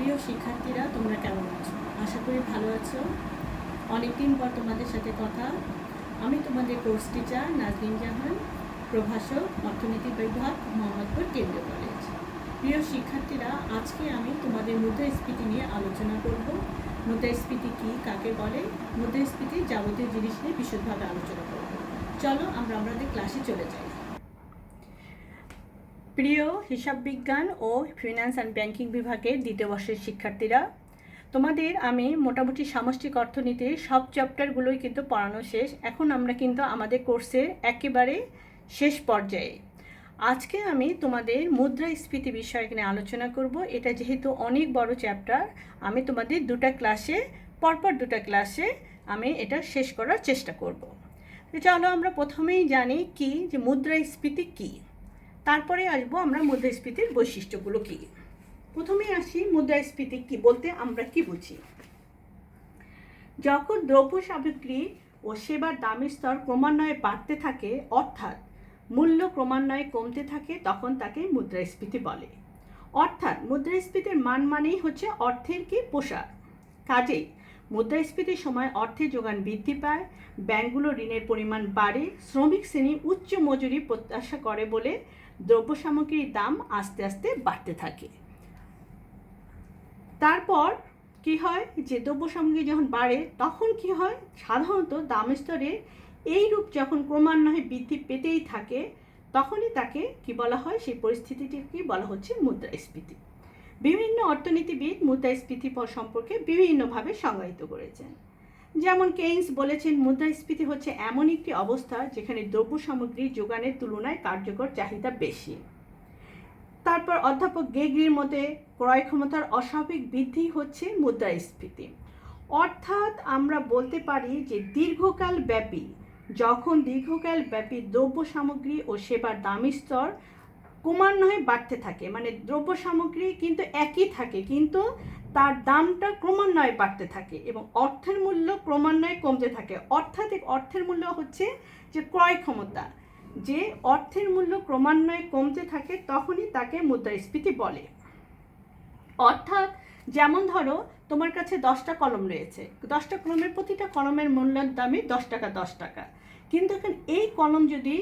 প্রিয় শিক্ষার্থীরা, তোমরা কেমন আছো? আশা করি ভালো আছো। অনেকদিন পর তোমাদের সাথে কথা। আমি তোমাদের কোর্স টিচার নাজনীন জাহান, প্রভাষক, অর্থনীতি বিভাগ, মোহাম্মদপুর কেন্দ্রীয় কলেজ। প্রিয় শিক্ষার্থীরা, আজকে আমি তোমাদের মুদ্রাস্ফীতি নিয়ে আলোচনা করব। মুদ্রাস্ফীতি কী, কাকে বলে, মুদ্রাস্ফীতির যাবতীয় জিনিস নিয়ে বিশদভাবে আলোচনা করব। চলো আমরা আমাদের ক্লাসে চলে যাই। প্রিয় হিসাব বিজ্ঞান ও ফিনান্স অ্যান্ড ব্যাংকিং বিভাগের দ্বিতীয় বর্ষের শিক্ষার্থীরা, তোমাদের আমি মোটামুটি সামষ্টিক অর্থনীতির সব চ্যাপ্টারগুলোই কিন্তু পড়ানো শেষ। এখন আমরা কিন্তু আমাদের কোর্সের একেবারে শেষ পর্যায়ে। আজকে আমি তোমাদের মুদ্রাস্ফীতি বিষয় নিয়ে আলোচনা করব। এটা যেহেতু অনেক বড় চ্যাপ্টার, আমি তোমাদের পরপর দুটা ক্লাসে আমি এটা শেষ করার চেষ্টা করব। চলো আমরা প্রথমেই জানি কি যে মুদ্রাস্ফীতি কী, তারপরে আসবো আমরা মুদ্রাস্ফীতির বৈশিষ্ট্যগুলো কী। প্রথমেই আসি মুদ্রাস্ফীতি কী বলতে আমরা কি বুঝি। যখন দ্রব্য সামগ্রী ও সেবার দামের স্তর ক্রমান্বয়ে বাড়তে থাকে, অর্থাৎ মূল্য ক্রমান্বয়ে কমতে থাকে, তখন তাকে মুদ্রাস্ফীতি বলে। অর্থাৎ মুদ্রাস্ফীতির মান মানেই হচ্ছে অর্থের কি প্রসার। কাজেই মুদ্রাস্ফীতির সময় অর্থের যোগান বৃদ্ধি পায়, ব্যাংকগুলো ঋণের পরিমাণ বাড়ে, শ্রমিক শ্রেণী উচ্চ মজুরি প্রত্যাশা করে বলে দ্রব্য সামগ্রীর দাম আস্তে আস্তে বাড়তে থাকে। তারপর কি হয় যে দ্রব্য সামগ্রী যখন বাড়ে তখন কি হয়, সাধারণত দাম স্তরে এই রূপ যখন ক্রমান্বয়ে বৃদ্ধি পেতেই থাকে, তখনই তাকে কি বলা হয়, সেই পরিস্থিতিটিকে বলা হচ্ছে মুদ্রাস্ফীতি। বিভিন্ন অর্থনীতিবিদ মুদ্রাস্ফীতি সম্পর্কে বিভিন্নভাবে সংজ্ঞায়িত করেছেন। যেমন কেইন্স বলেছেন, মুদ্রাস্ফীতি হচ্ছে এমন একটি অবস্থা যেখানে দ্রব্য সামগ্রীর যোগানের তুলনায় কার্যকর চাহিদা বেশি। তারপর অধ্যাপক গেগরির মতে ক্রয় ক্ষমতার অস্বাভাবিক বৃদ্ধি হচ্ছে মুদ্রাস্ফীতি। অর্থাৎ আমরা বলতে পারি যে যখন দীর্ঘকাল ব্যাপী দ্রব্য সামগ্রী ও সেবার দামের স্তর ক্রমান্বয়ে বাড়তে থাকে, মানে দ্রব্য সামগ্রী কিন্তু একই থাকে কিন্তু তার দামটা ক্রমান্বয়ে বাড়তে থাকে এবং অর্থের মূল্য ক্রমান্বয়ে কমতে থাকে। অর্থাৎ অর্থের মূল্য হচ্ছে যে ক্রয় ক্ষমতা, যে অর্থের মূল্য ক্রমান্বয়ে কমতে থাকে তখনই তাকে মুদ্রাস্ফীতি বলে। অর্থাৎ যেমন ধরো তোমার কাছে 10টা কলম রয়েছে, 10টা কলমের প্রতিটা কলমের মূল্যের দামই 10 টাকা 10 টাকা, কিন্তু এখন এই কলম যদি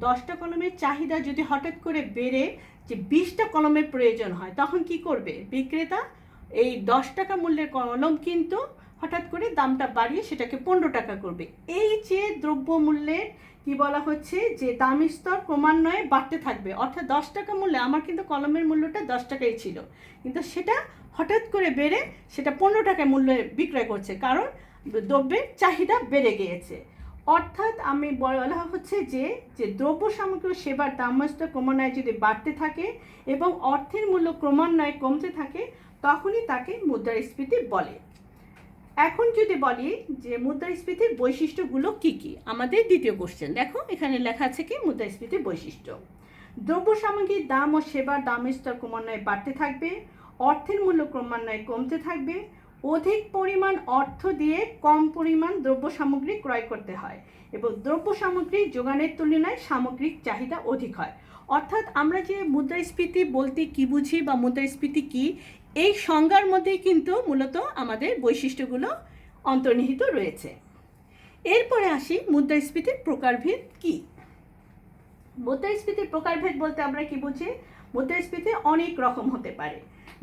10টা কলমের চাহিদা যদি হঠাৎ করে বেড়ে যে 20টা কলমের প্রয়োজন হয়, তখন কি করবে বিক্রেতা? এই 10 টাকা মূল্যের কলম কিন্তু হঠাৎ করে দামটা বাড়িয়ে সেটাকে 15 টাকা করবে। এই যে দ্রব্য মূল্যের কি বলা হচ্ছে যে দামের স্তর ক্রমান্বয়ে বাড়তে থাকবে। অর্থাৎ 10 টাকা মূল্যে আমার কিন্তু কলমের মূল্যটা 10 টাকাই ছিল, কিন্তু সেটা হঠাৎ করে বেড়ে সেটা 15 টাকায় মূল্যে বিক্রয় করছে, কারণ দ্রব্যের চাহিদা বেড়ে গিয়েছে। অর্থাৎ আমি বলা হচ্ছে যে দ্রব্য সামগ্রী সেবার দামস্তর ক্রমান্বয়ে যদি বাড়তে থাকে এবং অর্থের মূল্য ক্রমান্বয়ে কমতে থাকে, তখনই তাকে মুদ্রাস্ফীতি বলে। এখন যদি বলি যে মুদ্রাস্ফীতির বৈশিষ্ট্যগুলো কি কি, আমাদের দ্বিতীয় কোশ্চেন দেখো, এখানে লেখা আছে কি মুদ্রাস্ফীতির বৈশিষ্ট্য। দ্রব্য সামগ্রীর দাম ও সেবার দামের স্তর ক্রমান্বয়ে বাড়তে থাকবে, অর্থের মূল্য ক্রমান্বয়ে কমতে থাকবে, অধিক পরিমাণ অর্থ দিয়ে কম পরিমাণ দ্রব্য সামগ্রী ক্রয় করতে হয় এবং দ্রব্য সামগ্রী যোগানের তুলনায় সামগ্রিক চাহিদা অধিক হয়। অর্থাৎ আমরা যে মুদ্রাস্ফীতি বলতে কি বুঝি বা মুদ্রাস্ফীতি কি, এই সংজ্ঞার মধ্যেই কিন্তু মূলত আমাদের বৈশিষ্ট্যগুলো অন্তর্নিহিত রয়েছে। এরপরে আসি মুদ্রাস্ফীতির প্রকারভেদ কি। মুদ্রাস্ফীতির প্রকারভেদ বলতে আমরা কি বুঝি, মুদ্রাস্ফীতি অনেক রকম হতে পারে।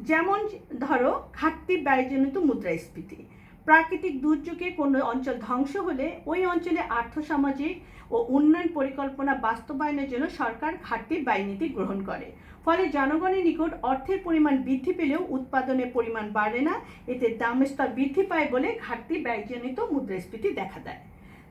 যেমন ধরো ঘাটতি ব্যয়জনিত মুদ্রাস্ফীতি। প্রাকৃতিক দুর্যোগে কোনো অঞ্চল ধ্বংস হলে ওই অঞ্চলে আর্থসামাজিক ও উন্নয়ন পরিকল্পনা বাস্তবায়নের জন্য সরকার ঘাটতি ব্যয় নীতি গ্রহণ করে। ফলে জনগণের নিকট অর্থের পরিমাণ বৃদ্ধি পেলেও উৎপাদনের পরিমাণ বাড়ে না, এতে দামের স্তর বৃদ্ধি পায় বলে ঘাটতি ব্যয়জনিত মুদ্রাস্ফীতি দেখা দেয়।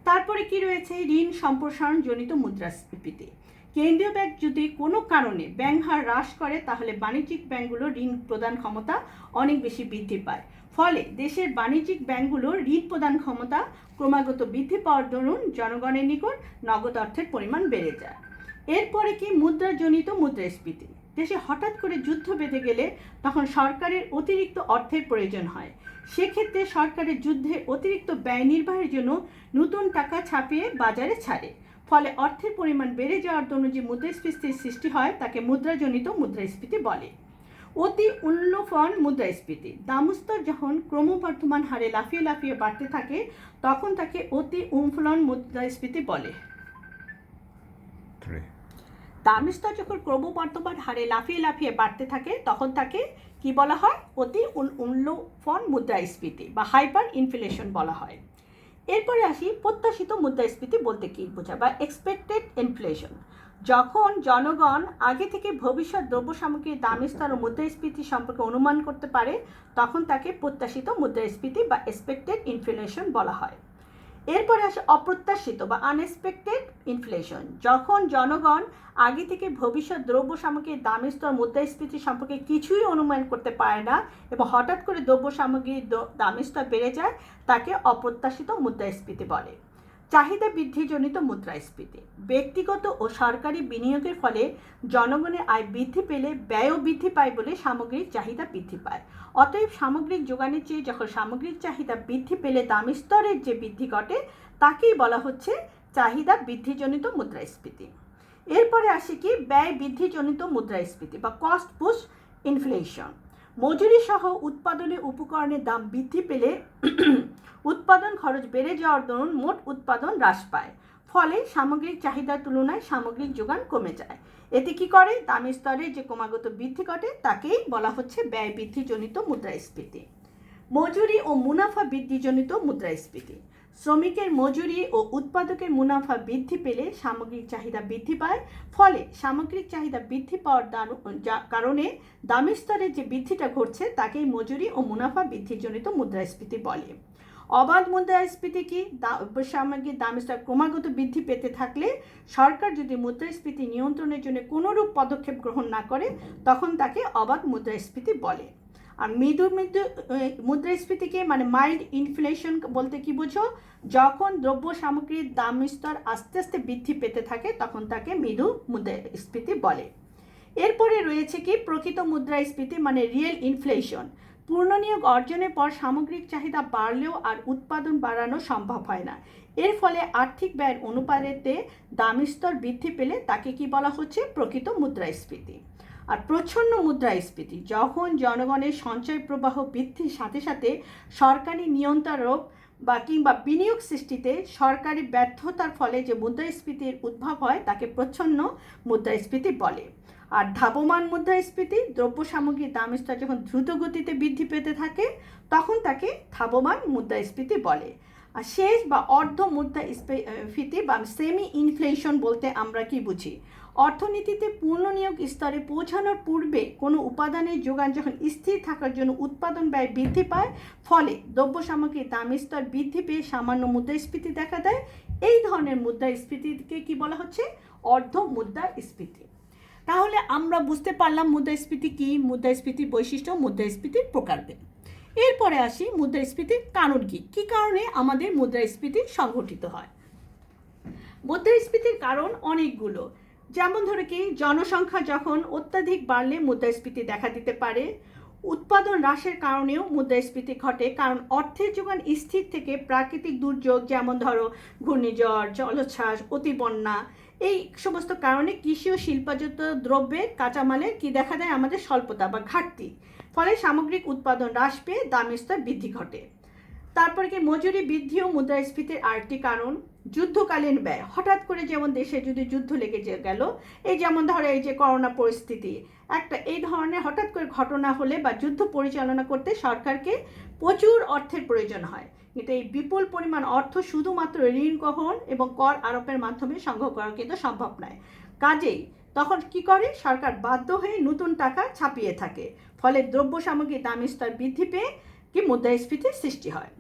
তারপরে কি রয়েছে ঋণ সম্প্রসারণ জনিত মুদ্রাস্ফীতি। কেন্দ্রীয় ব্যাংক যদি কোনো কারণে ব্যাংক হার হ্রাস করে, তাহলে বাণিজ্যিক ব্যাংকগুলোর ঋণ প্রদান ক্ষমতা অনেক বেশি বৃদ্ধি পায়। ফলে দেশের বাণিজ্যিক ব্যাংকগুলোর ঋণ প্রদান ক্ষমতা ক্রমাগত বৃদ্ধি পাওয়ার দরুন জনগণের নিকট নগদ অর্থের পরিমাণ বেড়ে যায়। এরপরে কি মুদ্রাজনিত মুদ্রাস্ফীতি। দেশে হঠাৎ করে যুদ্ধ বেঁধে গেলে তখন সরকারের অতিরিক্ত অর্থের প্রয়োজন হয়। সেক্ষেত্রে সরকারের যুদ্ধের অতিরিক্ত ব্যয় নির্বাহের জন্য নতুন টাকা ছাপিয়ে বাজারে ছাড়ে। ফলে অর্থের পরিমাণ বেড়ে যাওয়ার জন্য যে মুদ্রাস্ফীতির সৃষ্টি হয় তাকে মুদ্রাজনিত মুদ্রাস্ফীতি বলে। অতি উন্নফন মুদ্রাস্ফীতি, দামস্তর যখন ক্রমবর্ধমান হারে লাফিয়ে লাফিয়ে বাড়তে থাকে তখন তাকে অতি উন্ফলন মুদ্রাস্ফীতি বলে। দামস্তর যখন ক্রমবর্ধমান হারে লাফিয়ে লাফিয়ে বাড়তে থাকে তখন তাকে কি বলা হয়? অতি উন্নফন মুদ্রাস্ফীতি বা হাইপার ইনফ্লেশন বলা হয়। এরপরে আসি প্রত্যাশিত মুদ্রাস্ফীতি বলতে কি বোঝায় বা এক্সপেক্টেড ইনফ্লেশন। যখন জনগণ আগে থেকে ভবিষ্যৎ দ্রব্য সামগ্রীর দামের স্তর ও মুদ্রাস্ফীতি সম্পর্কে অনুমান করতে পারে তখন তাকে প্রত্যাশিত মুদ্রাস্ফীতি বা এক্সপেক্টেড ইনফ্লেশন বলা হয়। এরপরে আসে অপ্রত্যাশিত বা আনএক্সপেক্টেড ইনফ্লেশন। যখন জনগণ আগে থেকে ভবিষ্যৎ দ্রব্য সামগ্রীর দামের স্তর মুদ্রাস্ফীতি সম্পর্কে কিছুই অনুমান করতে পারে না এবং হঠাৎ করে দ্রব্য সামগ্রীর দামের স্তর বেড়ে যায় তাকে অপ্রত্যাশিত মুদ্রাস্ফীতি বলে। চাহিদা বৃদ্ধিজনিত মুদ্রাস্ফীতি, ব্যক্তিগত ও সরকারি বিনিয়োগের ফলে জনগণের আয় বৃদ্ধি পেলে ব্যয়ও বৃদ্ধি পায় বলে সামগ্রিক চাহিদা বৃদ্ধি পায়। অতএব সামগ্রিক যোগানের চেয়ে যখন সামগ্রিক চাহিদা বৃদ্ধি পেলে দামের স্তরের যে বৃদ্ধি ঘটে তাকেই বলা হচ্ছে চাহিদা বৃদ্ধিজনিত মুদ্রাস্ফীতি। এরপরে আসে কি ব্যয় বৃদ্ধিজনিত মুদ্রাস্ফীতি বা কস্ট পুশ ইনফ্লেশন। মজুরি সহ উৎপাদনের উপকরণের দাম বৃদ্ধি পেলে উৎপাদন খরচ বেড়ে যাওয়ার দরুন মোট উৎপাদন হ্রাস পায়, ফলে সামগ্রিক চাহিদার তুলনায় সামগ্রিক যোগান কমে যায়। এতে কি করে? দামের স্তরে যে ক্রমাগত বৃদ্ধি ঘটে তাকেই বলা হচ্ছে ব্যয় বৃদ্ধিজনিত মুদ্রাস্ফীতি। মজুরি ও মুনাফা বৃদ্ধিজনিত মুদ্রাস্ফীতি, শ্রমিকের মজুরি ও উৎপাদকের মুনাফা বৃদ্ধি পেলে সামগ্রিক চাহিদা বৃদ্ধি পায়, ফলে সামগ্রিক চাহিদা বৃদ্ধি পাওয়ার কারণে দামের স্তরে যে বৃদ্ধিটা ঘটছে তাকেই মজুরি ও মুনাফা বৃদ্ধিজনিত মুদ্রাস্ফীতি বলে। অবাধ মুদ্রাস্ফীতি কি? সামগ্রিক দামের স্তর ক্রমাগত বৃদ্ধি পেতে থাকলে সরকার যদি মুদ্রাস্ফীতি নিয়ন্ত্রণের জন্য কোনোরূপ পদক্ষেপ গ্রহণ না করে তখন তাকে অবাধ মুদ্রাস্ফীতি বলে। আর মৃদু মুদ্রাস্ফীতিকে মানে মাইল্ড ইনফ্লেশন বলতে কি বুঝো? যখন দ্রব্য সামগ্রীর দামের স্তর আস্তে আস্তে বৃদ্ধি পেতে থাকে তখন তাকে মৃদু মুদ্রাস্ফীতি বলে। এরপরে রয়েছে কি প্রকৃত মুদ্রাস্ফীতি মানে রিয়েল ইনফ্লেশন। পূর্ণনিয়োগ অর্জনের পর সামগ্রিক চাহিদা বাড়লেও আর উৎপাদন বাড়ানো সম্ভব হয় না, এর ফলে আর্থিক ব্যয়ের অনুপাতে দামের স্তর বৃদ্ধি পেলে তাকে কি বলা হচ্ছে? প্রকৃত মুদ্রাস্ফীতি। আর প্রচ্ছন্ন মুদ্রাস্ফীতি, যখন জনগণের সঞ্চয় প্রবাহ বৃদ্ধির সাথে সাথে সরকারি নিয়ন্ত্রণ বা কিংবা বিনিয়োগ সৃষ্টিতে সরকারি ব্যর্থতার ফলে যে মুদ্রাস্ফীতির উদ্ভব হয় তাকে প্রচ্ছন্ন মুদ্রাস্ফীতি বলে। আর ধাবমান মুদ্রাস্ফীতি, দ্রব্য সামগ্রীর দামের স্তর যখন দ্রুত গতিতে বৃদ্ধি পেতে থাকে তখন তাকে ধাবমান মুদ্রাস্ফীতি বলে। আর শেষ বা অর্ধ মুদ্রাস্ফীতি বা সেমি ইনফ্লেশন বলতে আমরা কি বুঝি? অর্থনীতিতে পূর্ণনিয়োগ স্তরে পৌঁছানোর পূর্বে কোনো উপাদানের যোগান যখন স্থির থাকার জন্য উৎপাদন ব্যয় বৃদ্ধি পায়, ফলে দ্রব্য সামগ্রীর দামের স্তর বৃদ্ধি পেয়ে সামান্য মুদ্রাস্ফীতি দেখা দেয়। এই ধরনের মুদ্রাস্ফীতিকে কি বলা হচ্ছে? অর্ধ মুদ্রাস্ফীতি। তাহলে আমরা বুঝতে পারলাম মুদ্রাস্ফীতি কি, মুদ্রাস্ফীতির বৈশিষ্ট্য, মুদ্রাস্ফীতির প্রকারভেদ। এরপরে আসি মুদ্রাস্ফীতির কারণ কি, কি কারণে আমাদের মুদ্রাস্ফীতি সংঘটিত হয়। মুদ্রাস্ফীতির কারণ অনেকগুলো, যেমন ধরে কি জনসংখ্যা যখন অত্যাধিক বাড়লে মুদ্রাস্ফীতি দেখা দিতে পারে। উৎপাদন হ্রাসের কারণেও মুদ্রাস্ফীতি ঘটে, কারণ অর্থের যোগান স্থির থেকে প্রাকৃতিক দুর্যোগ যেমন ধরো ঘূর্ণিঝড়, জলোচ্ছ্বাস, অতিবন্যা, এই সমস্ত কারণে কৃষি ও শিল্পজাত দ্রব্যের কাঁচামালের কি দেখা দেয়? আমাদের স্বল্পতা বা ঘাটতি, ফলে সামগ্রিক উৎপাদন হ্রাস পেয়ে দামের স্তর বৃদ্ধি ঘটে। তারপরে কি মজুরি বৃদ্ধি ও মুদ্রাস্ফীতির আরেকটি কারণ। যুদ্ধকালীন ব্যয়, হঠাৎ করে যেমন দেশে যদি যুদ্ধ লেগে গেল, এই যেমন ধরো এই যে করোনা পরিস্থিতি, একটা এই ধরনের হঠাৎ করে ঘটনা হলে বা যুদ্ধ পরিচালনা করতে সরকারকে প্রচুর অর্থের প্রয়োজন হয়, কিন্তু এই বিপুল পরিমাণ অর্থ শুধুমাত্র ঋণ গ্রহণ এবং কর আরোপের মাধ্যমে সংগ্রহ করা কিন্তু সম্ভব নয়। কাজেই তখন কি করে? সরকার বাধ্য হয়ে নতুন টাকা ছাপিয়ে থাকে, ফলে দ্রব্য সামগ্রীর দামের স্তর বৃদ্ধি পেয়ে কি মুদ্রাস্ফীতির সৃষ্টি হয়।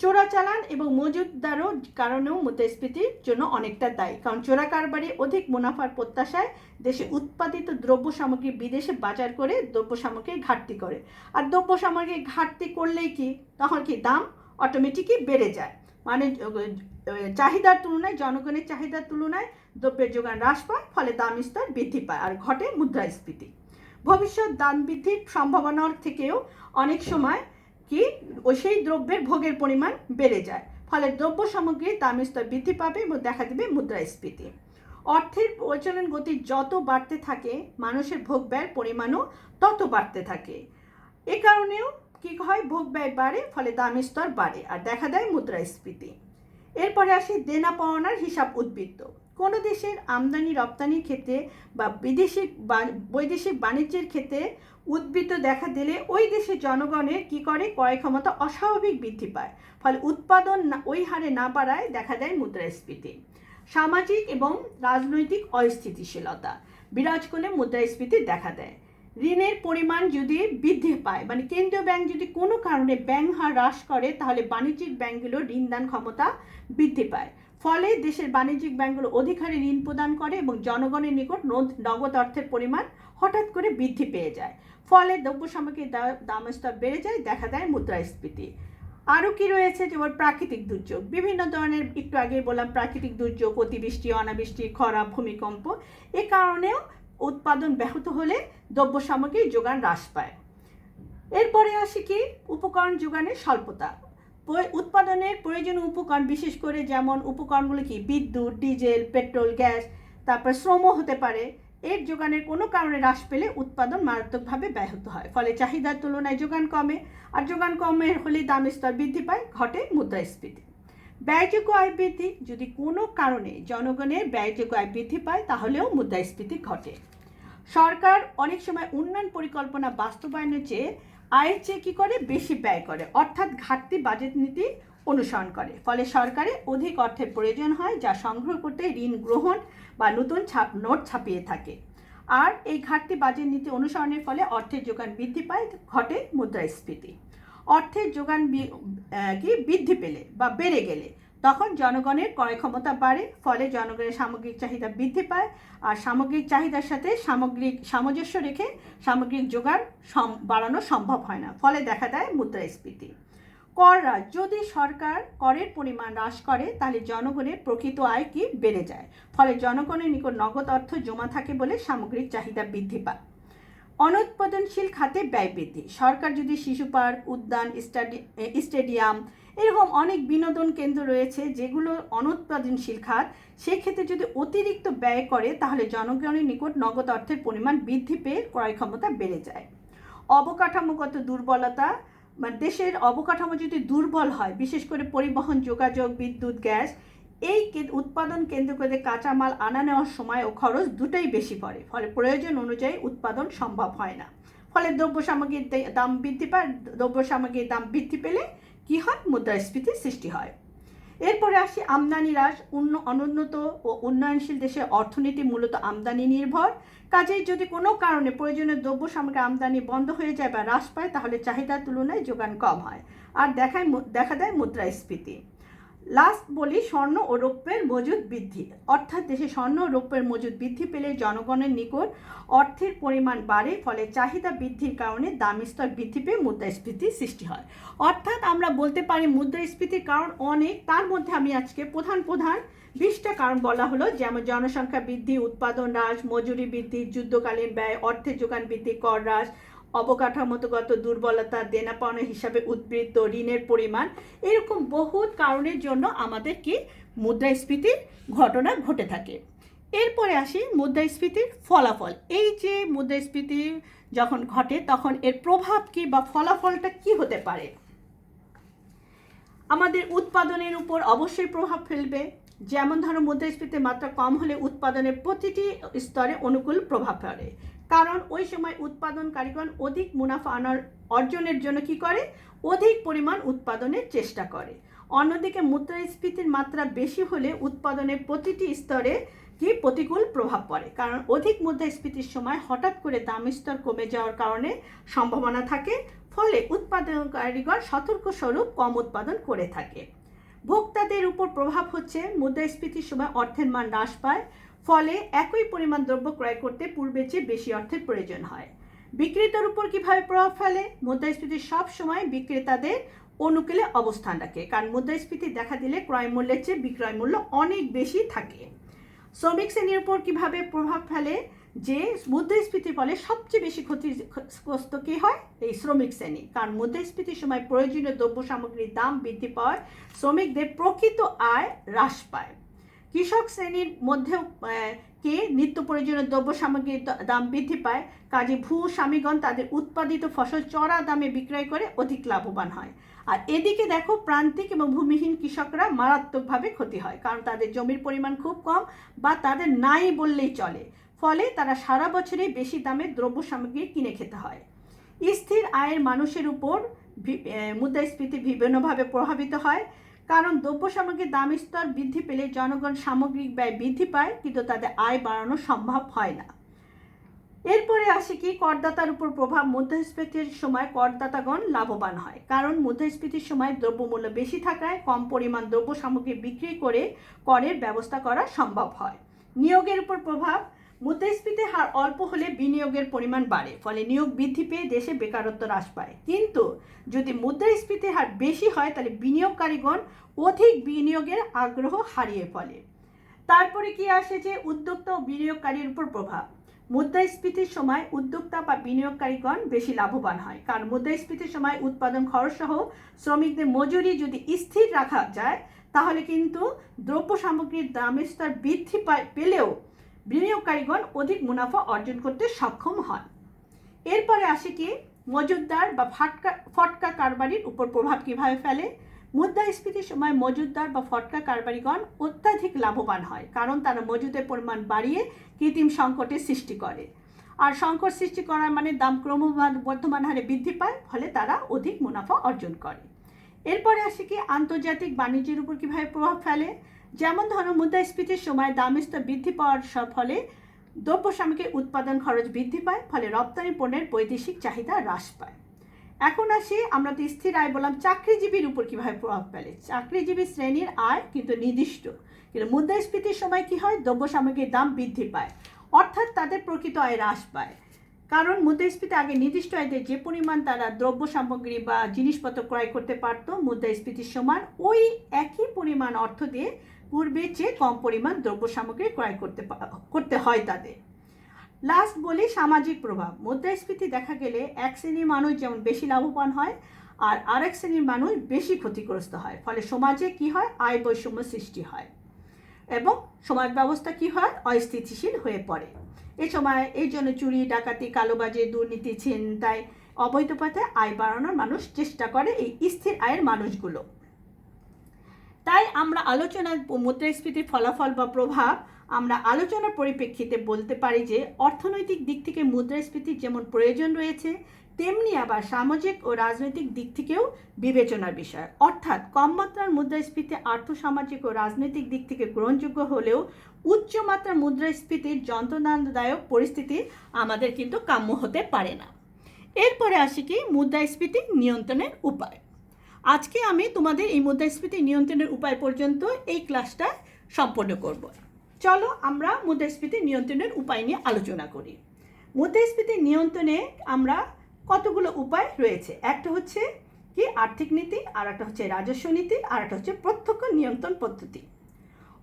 চোরাচালান এবং মজুতদারও কারণেও মুদ্রাস্ফীতির জন্য অনেকটা দায়ী, কারণ চোরা কারবারে অধিক মুনাফার প্রত্যাশায় দেশে উৎপাদিত দ্রব্য সামগ্রী বিদেশে বাজার করে দ্রব্য সামগ্রীর ঘাটতি করে, আর দ্রব্য সামগ্রীর ঘাটতি করলেই কি তখন কি দাম অটোমেটিকই বেড়ে যায়, মানে চাহিদার তুলনায়, জনগণের চাহিদার তুলনায় দ্রব্যের যোগান হ্রাস পায়, ফলে দাম স্তর বৃদ্ধি পায় আর ঘটে মুদ্রাস্ফীতি। ভবিষ্যৎ দাম বৃদ্ধির সম্ভাবনার থেকেও অনেক সময় কি সেই দ্রব্যের ভোগের পরিমাণ বেড়ে যায়, ফলে দ্রব্য সামগ্রীর দামের স্তর বৃদ্ধি পাবে এবং দেখা দিবে মুদ্রাস্ফীতি। অর্থের পরিচালন গতি যত বাড়তে থাকে মানুষের ভোগ ব্যয়ের পরিমাণও তত বাড়তে থাকে। এ কারণেও কী হয়, ভোগ ব্যয় বাড়ে, ফলে দামের স্তর বাড়ে আর দেখা দেয় মুদ্রাস্ফীতি। এরপরে আসি দেনা পাওনার হিসাব উদ্বৃত্ত। কোনো দেশের আমদানি রপ্তানির ক্ষেত্রে বা বৈদেশিক বাণিজ্যের ক্ষেত্রে উদ্বৃত্ত দেখা দিলে ওই দেশের জনগণের কী করে, ক্রয় ক্ষমতা অস্বাভাবিক বৃদ্ধি পায়, ফলে উৎপাদন ওই হারে না বাড়ায় দেখা দেয় মুদ্রাস্ফীতি। সামাজিক এবং রাজনৈতিক অস্থিতিশীলতা বিরাজ করলে মুদ্রাস্ফীতি দেখা দেয়। ঋণের পরিমাণ যদি বৃদ্ধি পায়, মানে কেন্দ্রীয় ব্যাংক যদি কোনো কারণে ব্যাংক হার হ্রাস করে, তাহলে বাণিজ্যিক ব্যাংকগুলোর ঋণদান ক্ষমতা বৃদ্ধি পায়, ফলে দেশের বাণিজ্যিক ব্যাংকগুলো অধিক হারে ঋণ প্রদান করে এবং জনগণের নিকট নগদ অর্থের পরিমাণ হঠাৎ করে বৃদ্ধি পেয়ে যায়, ফলে দ্রব্য সামগ্রীর দাম স্তর বেড়ে যায়, দেখা দেয় মুদ্রাস্ফীতি। আরও কি রয়েছে, যেমন প্রাকৃতিক দুর্যোগ, বিভিন্ন ধরনের, একটু আগে বললাম প্রাকৃতিক দুর্যোগ, অতিবৃষ্টি, অনাবৃষ্টি, খরা, ভূমিকম্প, এ কারণেও উৎপাদন ব্যাহত হলে দ্রব্য সামগ্রীর যোগান হ্রাস পায়। এরপরে আসি কি, উপকরণ যোগানের স্বল্পতা। উৎপাদনের প্রয়োজনীয় উপকরণ, বিশেষ করে যেমন উপকরণগুলো কি, বিদ্যুৎ, ডিজেল, পেট্রোল, গ্যাস, তারপর শ্রমও হতে পারে, এর যোগানের কোনো কারণে হ্রাস পেলে উৎপাদন মারাত্মকভাবে ব্যাহত হয়, ফলে চাহিদার তুলনায় যোগান কমে, আর যোগান কমে হলে দামের স্তর বৃদ্ধি পায়, ঘটে মুদ্রাস্ফীতি। ব্যয়যোগ্য আয় বৃদ্ধি, যদি কোনো কারণে জনগণের ব্যয়যোগ্য আয় বৃদ্ধি পায় তাহলেও মুদ্রাস্ফীতি ঘটে। সরকার অনেক সময় উন্নয়ন পরিকল্পনা বাস্তবায়নের চেয়ে আয়ের চেয়ে কী করে, বেশি ব্যয় করে, অর্থাৎ ঘাটতি বাজেট নীতি অনুসরণ করে, ফলে সরকারের অধিক অর্থের প্রয়োজন হয়, যা সংগ্রহ করতে ঋণ গ্রহণ বা নতুন নোট ছাপিয়ে থাকে। আর এই ঘাটতি বাজেট নীতি অনুসরণের ফলে অর্থের যোগান বৃদ্ধি পায়, ঘটে মুদ্রাস্ফীতি। অর্থের যোগান বৃদ্ধি পেলে বা বেড়ে গেলে তখন জনগণের ক্রয় ক্ষমতা বাড়ে, ফলে জনগণের সামগ্রিক চাহিদা বৃদ্ধি পায়, আর সামগ্রিক চাহিদার সাথে সামঞ্জস্য রেখে সামগ্রিক যোগান বাড়ানো সম্ভব হয় না, ফলে দেখা দেয় মুদ্রাস্ফীতি। কর হ্রাস, যদি সরকার করের পরিমাণ হ্রাস করে তাহলে জনগণের প্রকৃত আয় কি বেড়ে যায়, ফলে জনগণের নিকট নগদ অর্থ জমা থাকে বলে সামগ্রিক চাহিদা বৃদ্ধি পায়। অনুৎপাদনশীল খাতে ব্যয় বৃদ্ধি, সরকার যদি শিশু পার্ক, উদ্যান, স্টেডিয়াম, এরকম অনেক বিনোদন কেন্দ্র রয়েছে যেগুলো অনুৎপাদনশীল খাত, সেক্ষেত্রে যদি অতিরিক্ত ব্যয় করে তাহলে জনগণের নিকট নগদ অর্থের পরিমাণ বৃদ্ধি পেয়ে ক্রয় ক্ষমতা বেড়ে যায়। অবকাঠামোগত দুর্বলতা, মানে দেশের অবকাঠামো যদি দুর্বল হয়, বিশেষ করে পরিবহন, যোগাযোগ, বিদ্যুৎ, গ্যাস, এই উৎপাদন কেন্দ্র করে কাঁচামাল আনা নেওয়ার সময় ও খরচ দুটোই বেশি পড়ে, ফলে প্রয়োজন অনুযায়ী উৎপাদন সম্ভব হয় না, ফলে দ্রব্য সামগ্রীর দাম বৃদ্ধি পায়। দ্রব্য সামগ্রীর দাম বৃদ্ধি পেলে কি হয়, মুদ্রাস্ফীতির সৃষ্টি হয়। এরপরে আসি আমদানি হ্রাস। অনুন্নত ও উন্নয়নশীল দেশের অর্থনীতি মূলত আমদানি নির্ভর, কাজেই যদি কোনো কারণে প্রয়োজনীয় দ্রব্য সামগ্রী আমদানি বন্ধ হয়ে যায় বা হ্রাস পায় তাহলে চাহিদার তুলনায় যোগান কম হয়, আর দেখা দেয় মুদ্রাস্ফীতি। লাস্ট বলি, স্বর্ণ ও রৌপ্যের মজুদ বৃদ্ধি, অর্থাৎ দেশে স্বর্ণ ও রৌপ্যের মজুদ বৃদ্ধি পেলে জনগণের নিকট অর্থের পরিমাণ বাড়ে, ফলে চাহিদা বৃদ্ধির কারণে দামের স্তর বৃদ্ধি পেয়ে মুদ্রাস্ফীতির সৃষ্টি হয়। অর্থাৎ আমরা বলতে পারি মুদ্রাস্ফীতির কারণ অনেক, তার মধ্যে আমি আজকে প্রধান 20টা কারণ বলা হলো, যেমন জনসংখ্যা বৃদ্ধি, উৎপাদন হ্রাস, মজুরি বৃদ্ধি, যুদ্ধকালীন ব্যয়, অর্থের যোগান বৃদ্ধি, কর হ্রাস, অবকাঠামোগত দুর্বলতা, দেনা পাওনা হিসাবে উদ্বৃত্ত, ঋণের পরিমাণ, এরকম বহুত কারণের জন্য আমাদের কি মুদ্রাস্ফীতির ঘটনা ঘটে থাকে। এরপরে আসি মুদ্রাস্ফীতির ফলাফল। এই যে মুদ্রাস্ফীতি যখন ঘটে তখন এর প্রভাব কি বা ফলাফলটা কি হতে পারে? আমাদের উৎপাদনের উপর অবশ্যই প্রভাব ফেলবে, যেমন ধরো মুদ্রাস্ফীতির মাত্রা কম হলে উৎপাদনের প্রতিটি স্তরে অনুকূল প্রভাব পড়ে, কারণ ওই সময় উৎপাদনকারীগণ অধিক মুনাফা অর্জনের জন্য কি করে, অধিক পরিমাণ উৎপাদনের চেষ্টা করে। অন্যদিকে মুদ্রাস্ফীতির মাত্রা বেশি হলে উৎপাদনের প্রতিটি স্তরে কি প্রতিকূল প্রভাব পড়ে, কারণ অধিক মুদ্রাস্ফীতির সময় হঠাৎ করে দামের স্তর কমে যাওয়ার কারণে সম্ভাবনা থাকে, ফলে উৎপাদনকারীগণ সতর্ক স্বরূপ কম উৎপাদন করে থাকে। ভোক্তাদের উপর প্রভাব হচ্ছে মুদ্রাস্ফীতির সময় অর্থের মান হ্রাস পায়, ফলে একই পরিমাণ দ্রব্য ক্রয় করতে পূর্বের চেয়ে বেশি অর্থের প্রয়োজন হয়। বিক্রেতার উপর কিভাবে প্রভাব ফেলে? মুদ্রাস্ফীতি সব সময় বিক্রেতাদের অনুকূলে অবস্থান রাখে, কারণ মুদ্রাস্ফীতি দেখা দিলে ক্রয় মূল্যের চেয়ে বিক্রয় মূল্য অনেক বেশি থাকে। শ্রমিক শ্রেণীর উপর কিভাবে প্রভাব ফেলে? যে মুদ্রাস্ফীতির ফলে সবচেয়ে বেশি ক্ষতিগ্রস্ত কি হয়, এই শ্রমিক শ্রেণী, কারণ মুদ্রাস্ফীতির সময় প্রয়োজনীয় দ্রব্য সামগ্রীর দাম বৃদ্ধি পাওয়ায় শ্রমিকদের প্রকৃত আয় হ্রাস পায়। কৃষক শ্রেণীর মধ্যেও কে নিত্য প্রয়োজনীয় দ্রব্য সামগ্রীর দাম বৃদ্ধি পায়, কাজে ভূস্বামীগণ তাদের উৎপাদিত ফসল চড়া দামে বিক্রয় করে অধিক লাভবান হয়। আর এদিকে দেখো প্রান্তিক এবং ভূমিহীন কৃষকরা মারাত্মকভাবে ক্ষতি হয়, কারণ তাদের জমির পরিমাণ খুব কম বা তাদের নাই বললেই চলে, ফলে তারা সারা বছরই বেশি দামে দ্রব্য সামগ্রী কিনে খেতে হয়। স্থির আয়ের মানুষের উপর মুদ্রাস্ফীতি বিভিন্নভাবে প্রভাবিত হয়, কারণ দ্রব্য সামগ্রীর দাম স্তর বৃদ্ধি পেলে জনগণ সামগ্রিক ব্যয় বৃদ্ধি পায়, কিন্তু তাদের আয় বাড়ানো সম্ভব হয় না। এরপরে আসে কি করদাতার উপর প্রভাব। মুদ্রাস্ফীতির সময় করদাতাগণ লাভবান হয়, কারণ মুদ্রাস্ফীতির সময় দ্রব্যমূল্য বেশি থাকায় কম পরিমাণ দ্রব্য সামগ্রী বিক্রি করে করের ব্যবস্থা করা সম্ভব হয়। নিয়োগের উপর প্রভাব। মুদ্রাস্ফীতির হার অল্প হলে বিনিয়োগের পরিমাণ বাড়ে, ফলে নিয়োগ বৃদ্ধি পেয়ে দেশে বেকারত্ব হ্রাস পায়। কিন্তু যদি মুদ্রাস্ফীতির হার বেশি হয় তাহলে বিনিয়োগকারীগণ অধিক বিনিয়োগের আগ্রহ হারিয়ে ফেলে। তারপরে কি আসে যে উদ্যোক্তা ও বিনিয়োগকারীর উপর প্রভাব। মুদ্রাস্ফীতির সময় উদ্যোক্তা বা বিনিয়োগকারীগণ বেশি লাভবান হয়, কারণ মুদ্রাস্ফীতির সময় উৎপাদন খরচ সহ শ্রমিকদের মজুরি যদি স্থির রাখা যায় তাহলে কিন্তু দ্রব্য সামগ্রীর দামের স্তর বৃদ্ধি পেলেও বিনিয়োগকারীগণ অধিক মুনাফা অর্জন করতে সক্ষম হন। এরপরে আসে কি মজুতদার বা ফটকা কারবারির উপর প্রভাব কিভাবে ফেলে। মুদ্রাস্ফীতির সময় মজুতদার বা ফটকা কারবারিগণ অত্যাধিক লাভবান হয়, কারণ তারা মজুদের পরিমাণ বাড়িয়ে কৃত্রিম সংকটের সৃষ্টি করে। আর সংকট সৃষ্টি করার মানে দাম ক্রমবর্ধমান হারে বৃদ্ধি পায়, ফলে তারা অধিক মুনাফা অর্জন করে। এরপরে আসে কি আন্তর্জাতিক বাণিজ্যের উপর কিভাবে প্রভাব ফেলে। যেমন ধরো মুদ্রাস্ফীতির সময় দাম স্তর বৃদ্ধি পাওয়ার ফলে দ্রব্য সামগ্রীর উৎপাদন খরচ বৃদ্ধি পায়, ফলে রপ্তানি পণ্যের বৈদেশিক চাহিদা হ্রাস পায়। এখন আসি আমরা তো স্থির আয় বললাম, চাকরিজীবীর উপর কিভাবে প্রভাব ফেলে। চাকরিজীবী শ্রেণীর আয় কিন্তু নির্দিষ্ট, কিন্তু মুদ্রাস্ফীতির সময় কি হয়, দ্রব্য সামগ্রীর দাম বৃদ্ধি পায়, অর্থাৎ তাদের প্রকৃত আয় হ্রাস পায়। কারণ মুদ্রাস্ফীতি আগে নির্দিষ্ট আয়তে যে পরিমাণ তারা দ্রব্য সামগ্রী বা জিনিসপত্র ক্রয় করতে পারত, মুদ্রাস্ফীতির সময় ওই একই পরিমাণ অর্থ দিয়ে পূর্বে চেয়ে কম পরিমাণ দ্রব্য সামগ্রী ক্রয় করতে হয় তাদের। লাস্ট বলি সামাজিক প্রভাব। মুদ্রাস্ফীতি দেখা গেলে এক শ্রেণীর মানুষ যেমন বেশি লাভবান হয় আর আরেক শ্রেণীর মানুষ বেশি ক্ষতিগ্রস্ত হয়, ফলে সমাজে কি হয়, আয় বৈষম্য সৃষ্টি হয় এবং সমাজ ব্যবস্থা কি হয়, অস্থিতিশীল হয়ে পড়ে। এই জন্য চুরি, ডাকাতি, কালোবাজি, দুর্নীতি, ছিনতাই, অবৈধ পথে আয় বাড়ানোর মানুষ চেষ্টা করে, এই স্থির আয়ের মানুষগুলো। তাই আমরা মুদ্রাস্ফীতির ফলাফল বা প্রভাব আমরা আলোচনার পরিপ্রেক্ষিতে বলতে পারি যে অর্থনৈতিক দিক থেকে মুদ্রাস্ফীতির যেমন প্রয়োজন রয়েছে, তেমনি আবার সামাজিক ও রাজনৈতিক দিক থেকেও বিবেচনার বিষয়। অর্থাৎ কম মাত্রার মুদ্রাস্ফীতি আর্থসামাজিক ও রাজনৈতিক দিক থেকে গ্রহণযোগ্য হলেও উচ্চমাত্রার মুদ্রাস্ফীতির যন্ত্রণাদায়ক পরিস্থিতি আমাদের কিন্তু কাম্য হতে পারে না। এরপরে আসি কি মুদ্রাস্ফীতি নিয়ন্ত্রণের উপায়। আজকে আমি তোমাদের এই মুদ্রাস্ফীতি নিয়ন্ত্রণের উপায় পর্যন্ত এই ক্লাসটা সম্পন্ন করব। চলো আমরা মুদ্রাস্ফীতি নিয়ন্ত্রণের উপায় নিয়ে আলোচনা করি। মুদ্রাস্ফীতি নিয়ন্ত্রণে আমরা কতগুলো উপায় রয়েছে। একটা হচ্ছে কি আর্থিক নীতি, আর একটা হচ্ছে রাজস্ব নীতি, আর একটা হচ্ছে প্রত্যক্ষ নিয়ন্ত্রণ পদ্ধতি।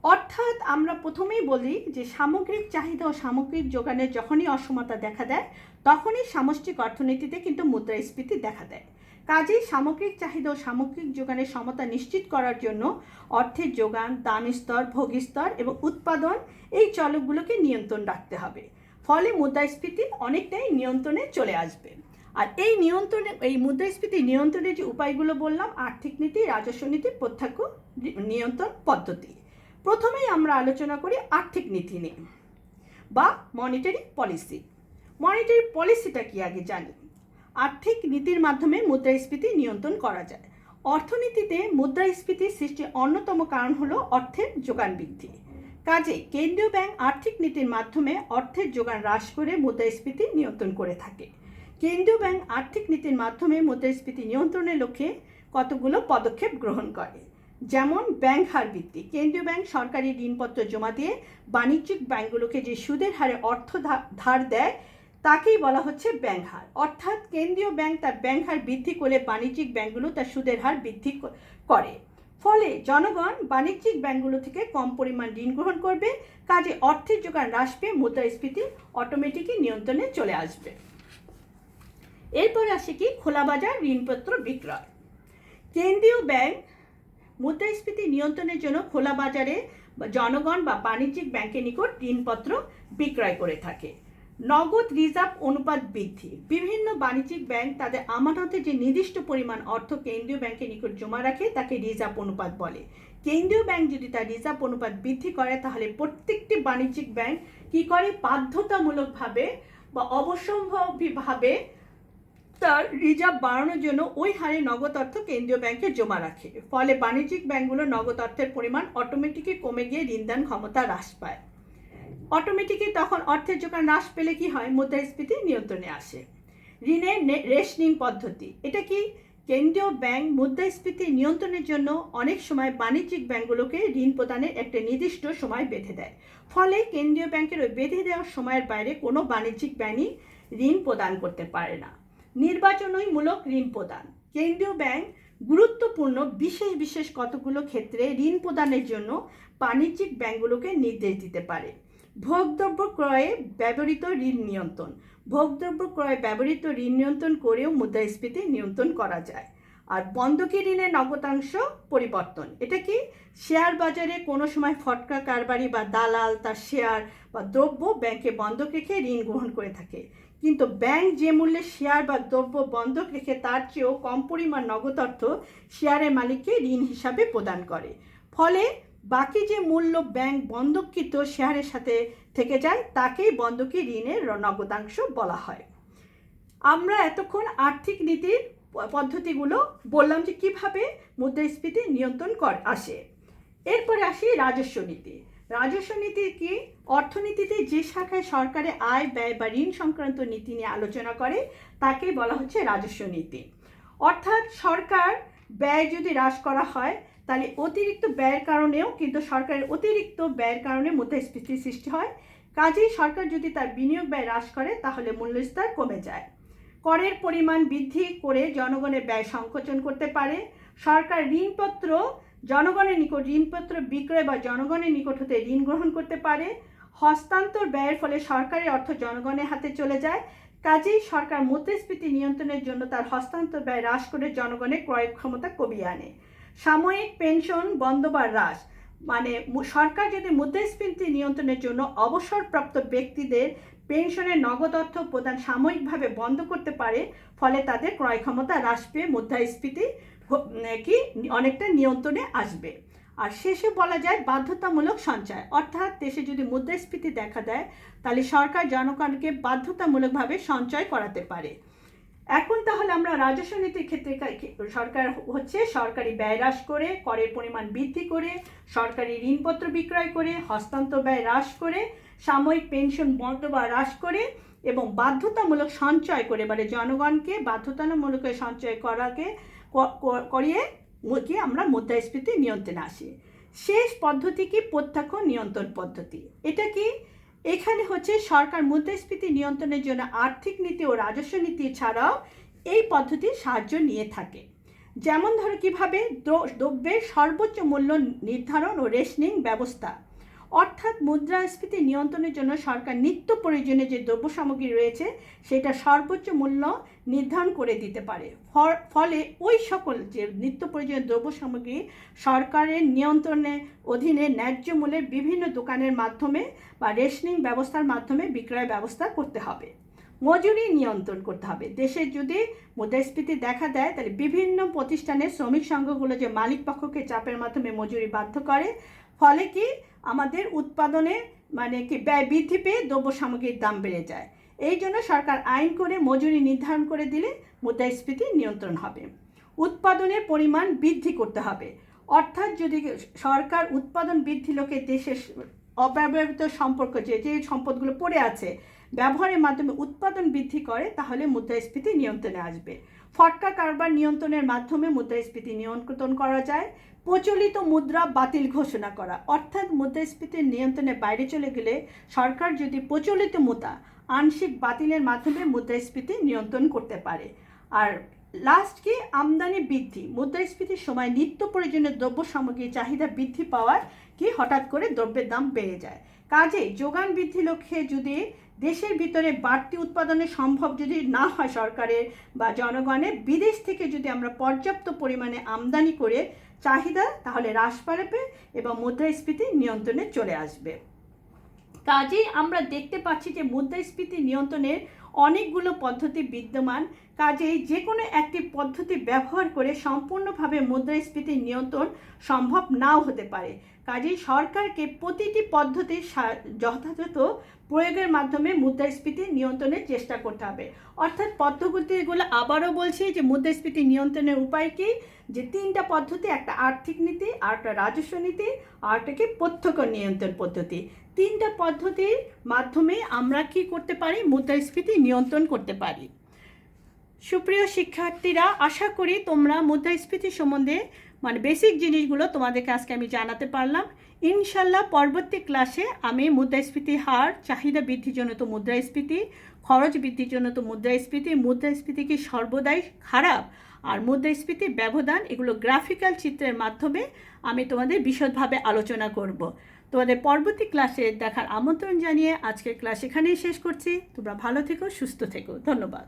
অর্থাৎ আমরা প্রথমেই বলি যে সামগ্রিক চাহিদা ও সামগ্রিক যোগানের যখনই অসমতা দেখা দেয় তখনই সামষ্টিক অর্থনীতিতে কিন্তু মুদ্রাস্ফীতি দেখা দেয়। কাজেই সামগ্রিক চাহিদা ও সামগ্রিক যোগানের সমতা নিশ্চিত করার জন্য অর্থের যোগান, দাম স্তর, ভোগ স্তর এবং উৎপাদন এই চলকগুলোকে নিয়ন্ত্রণ রাখতে হবে, ফলে মুদ্রাস্ফীতি অনেকটাই নিয়ন্ত্রণে চলে আসবে। আর এই মুদ্রাস্ফীতি নিয়ন্ত্রণের যে উপায়গুলো বললাম, আর্থিক নীতি, রাজস্ব নীতি, প্রত্যক্ষ নিয়ন্ত্রণ পদ্ধতি। প্রথমেই আমরা আলোচনা করি আর্থিক নীতি নিয়ে বা মনিটারি পলিসি। মনিটারি পলিসিটা কি আগে জানি। আর্থিক নীতির মাধ্যমে মুদ্রাস্ফীতি নিয়ন্ত্রণ করা যায়। অর্থনীতিতে মুদ্রাস্ফীতির সৃষ্টির অন্যতম কারণ হলো অর্থের যোগান বৃদ্ধি। কাজেই কেন্দ্রীয় ব্যাংক আর্থিক নীতির মাধ্যমে অর্থের যোগান হ্রাস করে মুদ্রাস্ফীতি নিয়ন্ত্রণ করে থাকে। কেন্দ্রীয় ব্যাংক আর্থিক নীতির মাধ্যমে মুদ্রাস্ফীতি নিয়ন্ত্রণের লক্ষ্যে কতগুলো পদক্ষেপ গ্রহণ করে। যেমন ব্যাংক হার বৃদ্ধি। কেন্দ্রীয় ব্যাংক সরকারি ঋণপত্র জমা দিয়ে বাণিজ্যিক ব্যাংকগুলোকে যে সুদের হারে অর্থ ধার দেয় তাকেই বলা হচ্ছে ব্যাংক হার। অর্থাৎ কেন্দ্রীয় ব্যাংক তার ব্যাংক হার বৃদ্ধি করলে বাণিজ্যিক ব্যাংকগুলো তার সুদের হার বৃদ্ধি করে, ফলে জনগণ বাণিজ্যিক ব্যাংকগুলো থেকে কম পরিমাণ ঋণ গ্রহণ করবে। কাজে অর্থের যোগান হ্রাস পেয়ে মুদ্রাস্ফীতি অটোমেটিকই নিয়ন্ত্রণে চলে আসবে। এরপরে আসে কি খোলা বাজার ঋণপত্র বিক্রয়। কেন্দ্রীয় ব্যাংক মুদ্রাস্ফীতি নিয়ন্ত্রণের জন্য খোলা বাজারে জনগণ বা বাণিজ্যিক ব্যাংকের নিকট ঋণপত্র বিক্রয় করে থাকে। নগদ রিজার্ভ অনুপাত বৃদ্ধি। বিভিন্ন বাণিজ্যিক ব্যাংক তাদের আমানতে যে নির্দিষ্ট পরিমাণ অর্থ কেন্দ্রীয় ব্যাংকের নিকট জমা রাখে তাকে রিজার্ভ অনুপাত বলে। কেন্দ্রীয় ব্যাংক যদি তার রিজার্ভ অনুপাত বৃদ্ধি করে তাহলে প্রত্যেকটি বাণিজ্যিক ব্যাংক কি করে, বাধ্যতামূলকভাবে বা অবশ্যম্ভাবীভাবে তার রিজার্ভ বাড়ানোর জন্য ওই হারে নগদ অর্থ কেন্দ্রীয় ব্যাংকে জমা রাখে। ফলে বাণিজ্যিক ব্যাংকগুলোর নগদ অর্থের পরিমাণ অটোমেটিকই কমে গিয়ে ঋণদান ক্ষমতা হ্রাস পায়। অটোমেটিকই তখন অর্থের যোগান হ্রাস পেলে কি হয়, মুদ্রাস্ফীতি নিয়ন্ত্রণে আসে। ঋণের রেশনিং পদ্ধতি। এটা কি, কেন্দ্রীয় ব্যাংক মুদ্রাস্ফীতি নিয়ন্ত্রণের জন্য অনেক সময় বাণিজ্যিক ব্যাংকগুলোকে ঋণ প্রদানের একটা নির্দিষ্ট সময় বেঁধে দেয়। ফলে কেন্দ্রীয় ব্যাংকের ওই বেঁধে দেওয়ার সময়ের বাইরে কোনো বাণিজ্যিক ব্যাংকই ঋণ প্রদান করতে পারে না। নির্বাচনমূলক ঋণ প্রদান। কেন্দ্রীয় ব্যাংক গুরুত্বপূর্ণ বিশেষ কতগুলো ক্ষেত্রে ঋণ প্রদানের জন্য বাণিজ্যিক ব্যাংকগুলোকে নির্দেশ দিতে পারে। ভোগদ্রব্য ক্রয়ে ব্যবহৃত ঋণ নিয়ন্ত্রণ। ভোগদ্রব্য ক্রয়ে ব্যবহৃত ঋণ নিয়ন্ত্রণ করেও মুদ্রাস্ফীতি নিয়ন্ত্রণ করা যায়। আর বন্ধকি ঋণের নগদাংশ পরিবর্তন। এটা কি, শেয়ার বাজারে কোনো সময় ফটকা কারবারি বা দালাল তার শেয়ার বা দ্রব্য ব্যাংকে বন্ধক রেখে ঋণ গ্রহণ করে থাকে, কিন্তু ব্যাংক যে মূল্যে শেয়ার বা দ্রব্য বন্ধক রেখে তার চেয়েও কম পরিমাণ নগদ অর্থ শেয়ারের মালিককে ঋণ হিসাবে প্রদান করে। ফলে বাকি যে মূল্য ব্যাংক বন্ধককৃত শেয়ারের সাথে থেকে যায় তাকেই বন্ধকি ঋণের নগদাংশ বলা হয়। আমরা এতক্ষণ আর্থিক নীতির পদ্ধতিগুলো বললাম যে কিভাবে মুদ্রাস্ফীতি নিয়ন্ত্রণ আসে। এরপরে আসি রাজস্ব নীতি। রাজস্ব নীতি কি, অর্থনীতিতে যে শাখায় সরকারের আয় ব্যয় বা ঋণ সংক্রান্ত নীতি নিয়ে আলোচনা করে তাকেই বলা হচ্ছে রাজস্ব নীতি। অর্থাৎ সরকার ব্যয় যদি হ্রাস করা হয় তাহলে অতিরিক্ত ব্যয়ের কারণেও কিন্তু সরকারের অতিরিক্ত ব্যয়ের কারণে মুদ্রাস্ফীতির সৃষ্টি হয়। কাজেই সরকার যদি তার বিনিয়োগ ব্যয় হ্রাস করে তাহলে মূল্যস্তর কমে যায়। করের পরিমাণ বৃদ্ধি করে জনগণের ব্যয় সংকোচন করতে পারে। সরকার ঋণপত্র জনগণের নিকট ঋণপত্র বিক্রয় বা জনগণের নিকট হতে ঋণ গ্রহণ করতে পারে। হস্তান্তর ব্যয়ের ফলে সরকারি অর্থ জনগণের হাতে চলে যায়। কাজেই সরকার মুদ্রাস্ফীতি নিয়ন্ত্রণের জন্য তার হস্তান্তর ব্যয় হ্রাস করে জনগণের ক্রয় ক্ষমতা কমিয়ে আনে। সাময়িক পেনশন বন্ধ বা হ্রাস, মানে সরকার যদি মুদ্রাস্ফীতি নিয়ন্ত্রণের জন্য অবসরপ্রাপ্ত ব্যক্তিদের পেনশনের নগদ অর্থ প্রদান সাময়িকভাবে বন্ধ করতে পারে, ফলে তাদের ক্রয় ক্ষমতা হ্রাস পেয়ে মুদ্রাস্ফীতি কি অনেকটা নিয়ন্ত্রণে আসবে। আর শেষে বলা যায় বাধ্যতামূলক সঞ্চয়। অর্থাৎ দেশে যদি মুদ্রাস্ফীতি দেখা দেয় তাহলে সরকার জনগণকে বাধ্যতামূলকভাবে সঞ্চয় করাতে পারে। এখন তাহলে আমরা রাজস্ব নীতির ক্ষেত্রে সরকার হচ্ছে সরকারি ব্যয় হ্রাস করে, করের পরিমাণ বৃদ্ধি করে, সরকারি ঋণপত্র বিক্রয় করে, হস্তান্তর ব্যয় হ্রাস করে, সাময়িক পেনশন বন্ধ বা হ্রাস করে এবং বাধ্যতামূলক সঞ্চয় করে, মানে জনগণকে বাধ্যতামূলক সঞ্চয় করিয়ে কি আমরা মুদ্রাস্ফীতি নিয়ন্ত্রণে আসি। শেষ পদ্ধতি কি, প্রত্যক্ষ নিয়ন্ত্রণ পদ্ধতি। এটা কি, এখানে হচ্ছে সরকার মুদ্রাস্ফীতি নিয়ন্ত্রণের জন্য আর্থিক নীতি ও রাজস্ব নীতি ছাড়াও এই পদ্ধতির সাহায্য নিয়ে থাকে। যেমন ধরো কিভাবে, দ্রব্যের সর্বোচ্চ মূল্য নির্ধারণ ও রেশনিং ব্যবস্থা। অর্থাৎ মুদ্রাস্ফীতি নিয়ন্ত্রণের জন্য সরকার নিত্য প্রয়োজনীয় যে দ্রব্য সামগ্রী রয়েছে সেটা সর্বোচ্চ মূল্য নির্ধারণ করে দিতে পারে। ফলে ওই সকল যে নিত্য প্রয়োজনীয় দ্রব্য সামগ্রী সরকারের নিয়ন্ত্রণের অধীনে ন্যায্য মূল্যে বিভিন্ন দোকানের মাধ্যমে বা রেশনিং ব্যবস্থার মাধ্যমে বিক্রয় ব্যবস্থা করতে হবে। মজুরি নিয়ন্ত্রণ করতে হবে। দেশে যদি মুদ্রাস্ফীতি দেখা দেয় তাহলে বিভিন্ন প্রতিষ্ঠানের শ্রমিক সংঘগুলো যে মালিক পক্ষকে চাপের মাধ্যমে মজুরি বাধ্য করে, ফলে কি আমাদের উৎপাদনে মানে কি ব্যয় বৃদ্ধি পেয়ে দ্রব্য সামগ্রীর দাম বেড়ে যায়। এই জন্য সরকার আইন করে মজুরি নির্ধারণ করে দিলে মুদ্রাস্ফীতি নিয়ন্ত্রণ হবে। উৎপাদনের পরিমাণ বৃদ্ধি করতে হবে। অর্থাৎ যদি সরকার উৎপাদন বৃদ্ধি লোকে দেশের অব্যবহৃত যে সম্পদগুলো পড়ে আছে ব্যবহারের মাধ্যমে উৎপাদন বৃদ্ধি করে তাহলে মুদ্রাস্ফীতি নিয়ন্ত্রণে আসবে। ফটকা কারবার নিয়ন্ত্রণের মাধ্যমে মুদ্রাস্ফীতি নিয়ন্ত্রণ করা যায়। প্রচলিত মুদ্রা বাতিল ঘোষণা করা, অর্থাৎ মুদ্রাস্ফীতির নিয়ন্ত্রণের বাইরে চলে গেলে সরকার যদি প্রচলিত মুদ্রা আংশিক বাতিলের মাধ্যমে মুদ্রাস্ফীতি নিয়ন্ত্রণ করতে পারে। আর লাস্ট কি, আমদানি বৃদ্ধি। মুদ্রাস্ফীতির সময় নিত্য প্রয়োজনীয় দ্রব্য সামগ্রীর চাহিদা বৃদ্ধি পাওয়ার কি হঠাৎ করে দ্রব্যের দাম বেড়ে যায়। কাজেই যোগান বৃদ্ধি লক্ষ্যে যদি দেশের ভিতরে বাড়তি উৎপাদনে সম্ভব যদি না হয় সরকারের বা জনগণের, বিদেশ থেকে যদি আমরা পর্যাপ্ত পরিমাণে আমদানি করে চাহিদা তাহলে হ্রাস পাবে এবং মুদ্রাস্ফীতি নিয়ন্ত্রণে চলে আসবে। কাজেই আমরা দেখতে পাচ্ছি যে মুদ্রাস্ফীতি নিয়ন্ত্রণের অনেকগুলো পদ্ধতি বিদ্যমান। কাজেই যে কোনো একটি পদ্ধতি ব্যবহার করে সম্পূর্ণভাবে মুদ্রাস্ফীতি নিয়ন্ত্রণ সম্ভব নাও হতে পারে। কাজেই সরকারকে প্রতিটি পদ্ধতির যথাযথ প্রয়োগের মাধ্যমে মুদ্রাস্ফীতি নিয়ন্ত্রণের চেষ্টা করতে হবে। অর্থাৎ পদ্ধতিগুলো আবারও বলছি যে মুদ্রাস্ফীতি নিয়ন্ত্রণের উপায় কি, যে তিনটা পদ্ধতি, একটা আর্থিক নীতি, আর একটা রাজস্ব নীতি, আর একটা কি প্রত্যক্ষ নিয়ন্ত্রণ পদ্ধতি। তিনটা পদ্ধতির মাধ্যমে আমরা কি করতে পারি, মুদ্রাস্ফীতি নিয়ন্ত্রণ করতে পারি। সুপ্রিয় শিক্ষার্থীরা, আশা করি তোমরা মুদ্রাস্ফীতি সম্বন্ধে বেসিক জিনিসগুলো তোমাদেরকে আজকে আমি জানাতে পারলাম। ইনশাল্লাহ পরবর্তী ক্লাসে আমি মুদ্রাস্ফীতির হার, চাহিদা বৃদ্ধিজনিত মুদ্রাস্ফীতি, খরচ বৃদ্ধিজনিত মুদ্রাস্ফীতি, মুদ্রাস্ফীতি কি সর্বদাই খারাপ, আর মুদ্রাস্ফীতির ব্যবধান, এগুলো গ্রাফিক্যাল চিত্রের মাধ্যমে আমি তোমাদের বিশদভাবে আলোচনা করব। তোমাদের পরবর্তী ক্লাসে দেখার আমন্ত্রণ জানিয়ে আজকের ক্লাস এখানেই শেষ করছি। তোমরা ভালো থেকো, সুস্থ থেকো। ধন্যবাদ।